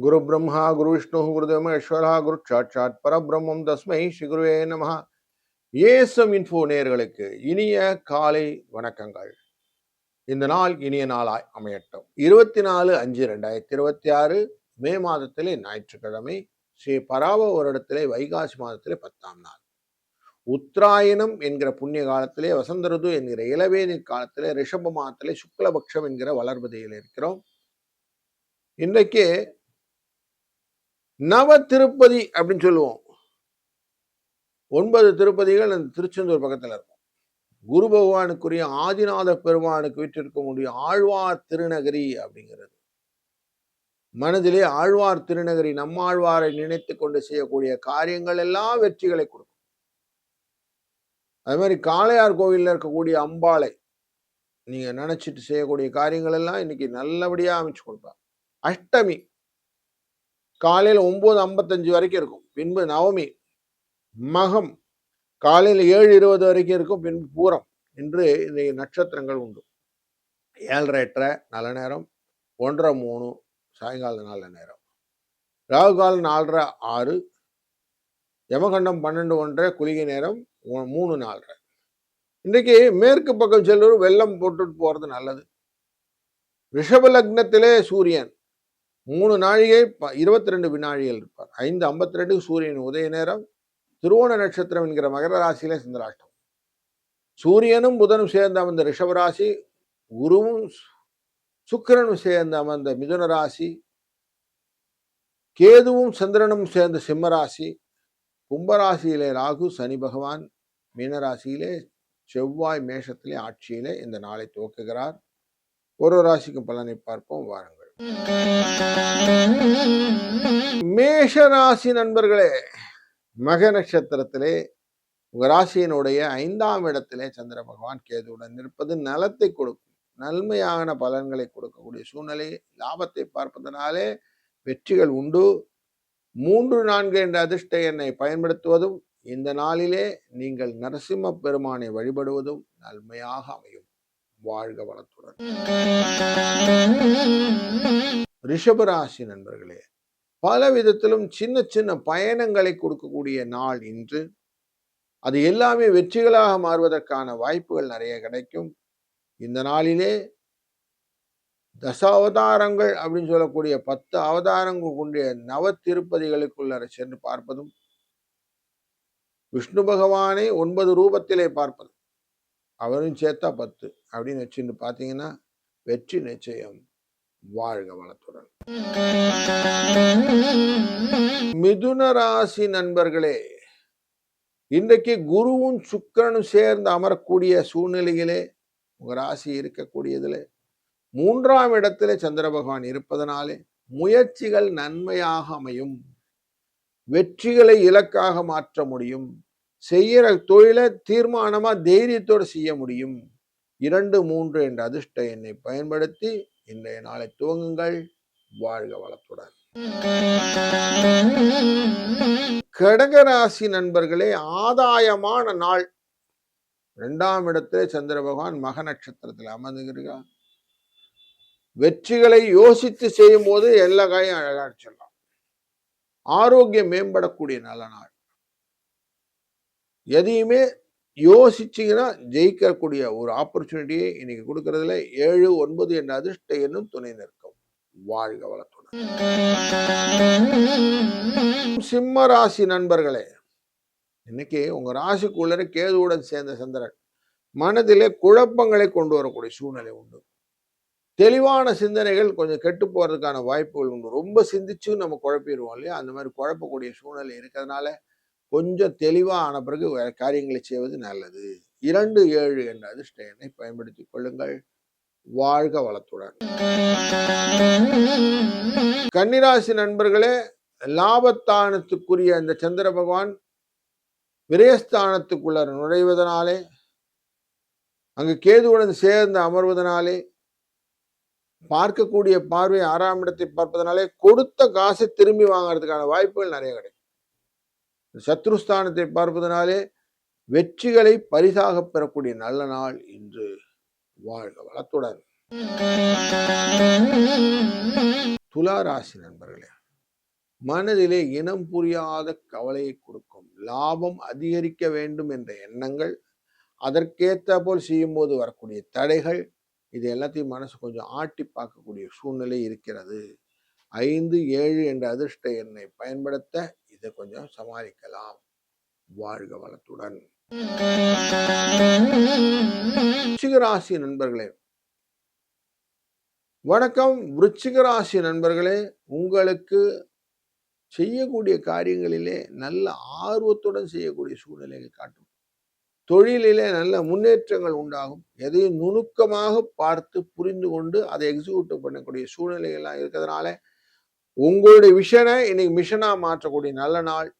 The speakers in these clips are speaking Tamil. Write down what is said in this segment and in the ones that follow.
குரு பிரம்மா குரு விஷ்ணு குருதேவ மகேஸ்வரா குரு சாட்சாத் பரபிரம்மம் தஸ்மை ஸ்ரீ குருவே நமஹ. ஏசம் இன்ஃபோ நேயர்களுக்கு இனிய காலை வணக்கங்கள். இந்த நாள் இனிய நாளாய் அமையட்டும். 24/5/2026 மே மாதத்திலே ஞாயிற்றுக்கிழமை, ஸ்ரீ பராவ வருடத்திலே வைகாசி மாதத்திலே 10ஆம் நாள், உத்தராயணம் என்கிற புண்ணிய காலத்திலே, வசந்த ருது என்கிற இளவேனில் காலத்திலே, ரிஷப மாதத்திலே சுக்லபக்ஷம் என்கிற வளர்பதியில் இருக்கிறோம். இன்றைக்கு நவ திருப்பதி அப்படின்னு சொல்லுவோம். 9 திருப்பதிகள் அந்த திருச்செந்தூர் பக்கத்துல இருக்கும். குரு பகவானுக்குரிய ஆதிநாத பெருமானுக்கு வீற்றிருக்கக்கூடிய ஆழ்வார் திருநகரி அப்படிங்கிறது. மனதிலே ஆழ்வார் திருநகரி, நம்மாழ்வாரை நினைத்து கொண்டு செய்யக்கூடிய காரியங்கள் எல்லாம் வெற்றிகளை கொடுக்கும். அது மாதிரி காளையார் கோவில்ல இருக்கக்கூடிய அம்பாளை நீங்க நினைச்சிட்டு செய்யக்கூடிய காரியங்கள் எல்லாம் இன்னைக்கு நல்லபடியா அமைச்சு கொடுப்பாங்க. அஷ்டமி காலையில 9:55 வரைக்கும் இருக்கும். பின்பு நவமி, மகம் காலையில் 7:20 வரைக்கும் இருக்கும். பின்பு பூரம் என்று இந்த நட்சத்திரங்கள் உண்டு. 7:30 நல்ல நேரம், 1:30 சாயங்கால நல்ல நேரம், ராகு காலம் 4:30 6, யமகண்டம் 12:1 குளிகை நேரம் 3 4:30. இன்றைக்கு மேற்கு பக்கம் செல்வர் வெள்ளம் போட்டுட்டு போறது நல்லது. ரிஷப லக்னத்திலே சூரியன் 3 நாழிகை 22 வினாழிகள் இருப்பார். 5:52 சூரியன் உதய நேரம். திருவோண நட்சத்திரம் என்கிற மகர ராசியிலே சந்திராஷ்டம். சூரியனும் புதனும் சேர்ந்து அமர்ந்த ரிஷபராசி, குருவும் சுக்கிரனும் சேர்ந்து அமர்ந்த மிதுன ராசி, கேதுவும் சந்திரனும் சேர்ந்த சிம்மராசி, கும்பராசியிலே ராகு சனி பகவான், மீனராசியிலே செவ்வாய், மேஷத்திலே ஆட்சியிலே இந்த நாளை துவக்குகிறார். ஒரு ராசிக்கும் பலனை பார்ப்போம் வாருங்கள். மேஷ ராசி நண்பர்களே, மக நட்சத்திரத்திலே உங்க ராசியினுடைய 5ஆம் இடத்திலே சந்திர பகவான் கேதுவுடன் இருப்பது நலத்தை கொடுக்கும், நன்மையான பலன்களை கொடுக்கக்கூடிய சூழ்நிலை, லாபத்தை பார்ப்பதனாலே வெற்றிகள் உண்டு. 3 4 என்ற அதிர்ஷ்ட எண்ணை பயன்படுத்துவதும், இந்த நாளிலே நீங்கள் நரசிம்ம பெருமானை வழிபடுவதும் நன்மையாக அமையும். வாழ்க வளத்துடன். ரிஷபராசி நண்பர்களே, பல விதத்திலும் சின்ன சின்ன பயணங்களை கொடுக்கக்கூடிய நாள் இன்று. அது எல்லாமே வெற்றிகளாக மாறுவதற்கான வாய்ப்புகள் நிறைய கிடைக்கும். இந்த நாளிலே தசாவதாரங்கள் அப்படின்னு சொல்லக்கூடிய 10 அவதாரங்கள் கொண்ட நவ திருப்பதிகளுக்குள்ள சென்று பார்ப்பதும், விஷ்ணு பகவானை 9 ரூபத்திலே பார்ப்பதும், அவரும் சேர்த்தா 10 அப்படின்னு வச்சுட்டு பார்த்தீங்கன்னா வெற்றி நிச்சயம். வாழ்க வளத்துடன். மிதுன ராசி நண்பர்களே, இன்றைக்கு குருவும் சுக்கிரனும் சேர்ந்து அமரக்கூடிய சூழ்நிலையிலே உங்க ராசி இருக்கக்கூடியதுல 3ஆம் இடத்திலே சந்திர பகவான் இருப்பதனாலே முயற்சிகள் நன்மையாக அமையும். வெற்றிகளை இலக்காக மாற்ற முடியும். செய்யற தொழிலை தீர்மானமா தைரியத்தோடு செய்ய முடியும். 2 3 என்ற அதிர்ஷ்ட எண்ணை பயன்படுத்தி இன்றைய நாளை துவங்குங்கள். வாழ்க வளத்துடன். கடகராசி நண்பர்களே, ஆதாயமான நாள். 2ஆம் இடத்திலே சந்திர பகவான் மக நட்சத்திரத்தில் அமர்ந்துகிறார். வெற்றிகளை யோசித்து செய்யும் போது எல்லா காயும் அழகா சொல்லலாம். ஆரோக்கியம் மேம்படக்கூடிய நல்ல நாள். எதையுமே யோசிச்சீங்கன்னா ஜெயிக்கக்கூடிய ஒரு ஆப்பர்ச்சுனிட்டியை இன்னைக்கு கொடுக்கறதுல 7 9 என்ற அதிர்ஷ்ட எண்ணும் துணை நிற்கும். வாழ்க வளத்துடன். சிம்ம ராசி நண்பர்களே, இன்னைக்கு உங்க ராசிக்குள்ள கேதுவுடன் சேர்ந்த சந்திரன் மனதிலே குழப்பங்களை கொண்டு வரக்கூடிய சூழ்நிலை உண்டு. தெளிவான சிந்தனைகள் கொஞ்சம் கெட்டு போறதுக்கான வாய்ப்புகள் உண்டு. ரொம்ப சிந்திச்சு நம்ம குழப்பிடுவோம் இல்லையா, அந்த மாதிரி குழப்பக்கூடிய சூழ்நிலை இருக்கிறதுனால கொஞ்சம் தெளிவா ஆன பிறகு காரியங்களை செய்வது நல்லது. 2 7 என்ற அதிர்ஷ்ட எண்ணை பயன்படுத்திக் கொள்ளுங்கள். வாழ்க வளத்துடன். கன்னிராசி நண்பர்களே, லாபஸ்தானத்துக்குரிய இந்த சந்திர பகவான் விரயஸ்தானத்துக்குள்ள நுழைவதனாலே, அங்கு கேதுவுடன் சேர்ந்து அமர்வதனாலே, பார்க்கக்கூடிய பார்வை 6ஆம் இடத்தை பார்ப்பதனாலே கொடுத்த காசை திரும்பி வாங்கறதுக்கான வாய்ப்புகள் நிறைய கிடைக்கும். சத்ருஸ்தானத்தை பார்ப்பதனாலே வெற்றிகளை பரிசாக பெறக்கூடிய நல்ல நாள் இன்று. வாழ்க வளத்துடன். துலா ராசி நண்பர்களே, மனதிலே இனம் புரியாத கவலையை கொடுக்கும். லாபம் அதிகரிக்க வேண்டும் என்ற எண்ணங்கள், அதற்கேற்ற போல் செய்யும்போது வரக்கூடிய தடைகள், இது எல்லாத்தையும் மனசு கொஞ்சம் ஆட்டி பார்க்கக்கூடிய சூழ்நிலை இருக்கிறது. 5, 7 என்ற அதிர்ஷ்ட எண்ணை பயன்படுத்த இதை கொஞ்சம் சமாளிக்கலாம். வாழ்க வளத்துடன். விருச்சிக ராசி நண்பர்களே, வணக்கம். விருச்சிக ராசி நண்பர்களே, உங்களுக்கு செய்யக்கூடிய காரியங்களிலே நல்ல ஆர்வத்துடன் செய்யக்கூடிய சூழ்நிலைகள் காட்டும். தொழிலிலே நல்ல முன்னேற்றங்கள் உண்டாகும். எதையும் நுணுக்கமாக பார்த்து புரிந்து கொண்டு அதை எக்ஸிக்யூட் பண்ணக்கூடிய சூழ்நிலைகள்லாம் இருக்கிறதுனால உங்களுடைய விஷனை இன்னைக்கு மிஷனா மாற்றக்கூடிய நல்ல நாள்.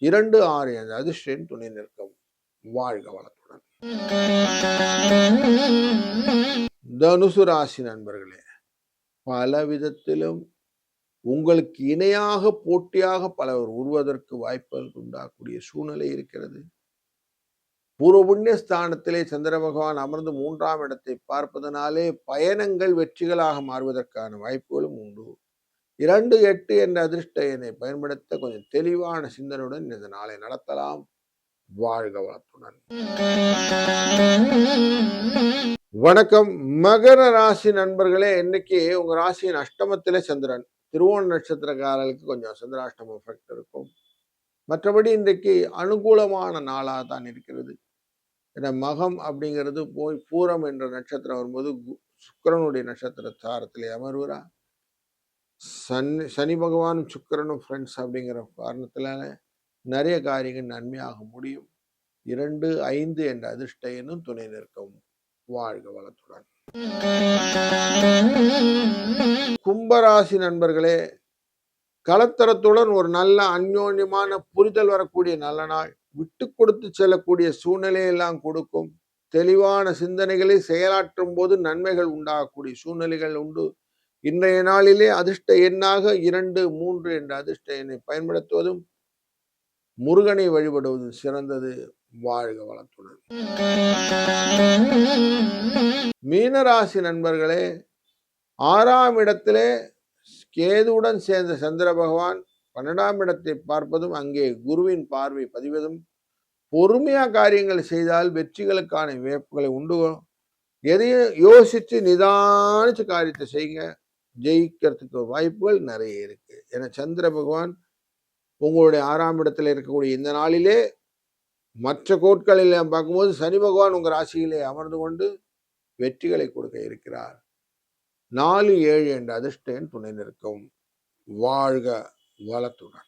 2, 6 என்ற அதிர்ஷ்டம் துணை நிற்கும். வாழ்க வளத்துடன். தனுசு ராசி நண்பர்களே, பல விதத்திலும் உங்களுக்கு இணையாக போட்டியாக பலர் உருவதற்கு வாய்ப்புகள் உண்டாகக்கூடிய சூழ்நிலை இருக்கிறது. பூர்வ புண்ணிய ஸ்தானத்திலே சந்திர பகவான் அமர்ந்து 3ஆம் இடத்தை பார்ப்பதனாலே பயணங்கள் வெற்றிகளாக மாறுவதற்கான வாய்ப்புகளும் உண்டு. 2, 8 என்ற அதிர்ஷ்ட எண்ணை பயன்படுத்த கொஞ்சம் தெளிவான சிந்தனையுடன் இந்த நாளை நடத்தலாம். வாழ்க வளத்துடன். வணக்கம். மகர ராசி நண்பர்களே, இன்னைக்கு உங்க ராசியின் அஷ்டமத்திலே சந்திரன். திருவோண நட்சத்திரக்காரர்களுக்கு கொஞ்சம் சந்திராஷ்டம எஃபெக்ட் இருக்கும். மற்றபடி இன்றைக்கு அனுகூலமான நாளாக தான் இருக்கிறது. ஏன்னா மகம் அப்படிங்கிறது போய் பூரம் என்ற நட்சத்திரம் வரும்போது சுக்கிரனுடைய நட்சத்திர சாரத்திலே அமர்வுறா. சனி பகவானும் சுக்கிரனும் ஃப்ரெண்ட்ஸ் அப்படிங்கிற காரணத்தினால நிறைய காரியங்கள் நன்மையாக முடியும். 2, 5 என்ற அதிர்ஷ்ட எண்ணும் துணை நிற்கும். வாழ்க வளத்துடன். கும்பராசி நண்பர்களே, கலத்தரத்துடன் ஒரு நல்ல அந்யோன்யமான புரிதல் வரக்கூடிய நல்ல நாள். விட்டு கொடுத்து செல்லக்கூடிய சூழ்நிலையெல்லாம் கொடுக்கும். தெளிவான சிந்தனைகளை செயலாற்றும் போது நன்மைகள் உண்டாகக்கூடிய சூழ்நிலைகள் உண்டு. இன்றைய நாளிலே அதிர்ஷ்ட எண்ணாக 2, 3 என்ற அதிர்ஷ்ட எண்ணை பயன்படுத்துவதும் முருகனை வழிபடுவதும் சிறந்தது. வாழ்க வளத்துடன். மீனராசி நண்பர்களே, 6ஆம் இடத்திலே கேதுவுடன் சேர்ந்த சந்திர பகவான் 12ஆம் இடத்தை பார்ப்பதும் அங்கே குருவின் பார்வை பதிவதும் பொறுமையா காரியங்கள் செய்தால் வெற்றிகளுக்கான வாய்ப்புகளை உண்டு. எதையும் யோசிச்சு நிதானிச்சு காரியத்தை செய்யுங்க. ஜெயிக்கிறதுக்கு வாய்ப்புகள் நிறைய இருக்கு. ஏன்னா சந்திர பகவான் உங்களுடைய 6ஆம் இடத்துல இருக்கக்கூடிய இந்த நாளிலே மற்ற கோட்களில் பார்க்கும்போது சனி பகவான் உங்க ராசியிலே அமர்ந்து கொண்டு வெற்றிகளை கொடுக்க இருக்கிறார். 4, 7 என்ற அதிர்ஷ்டம் துணை நிற்கும். வாழ்க வளத்துடன்.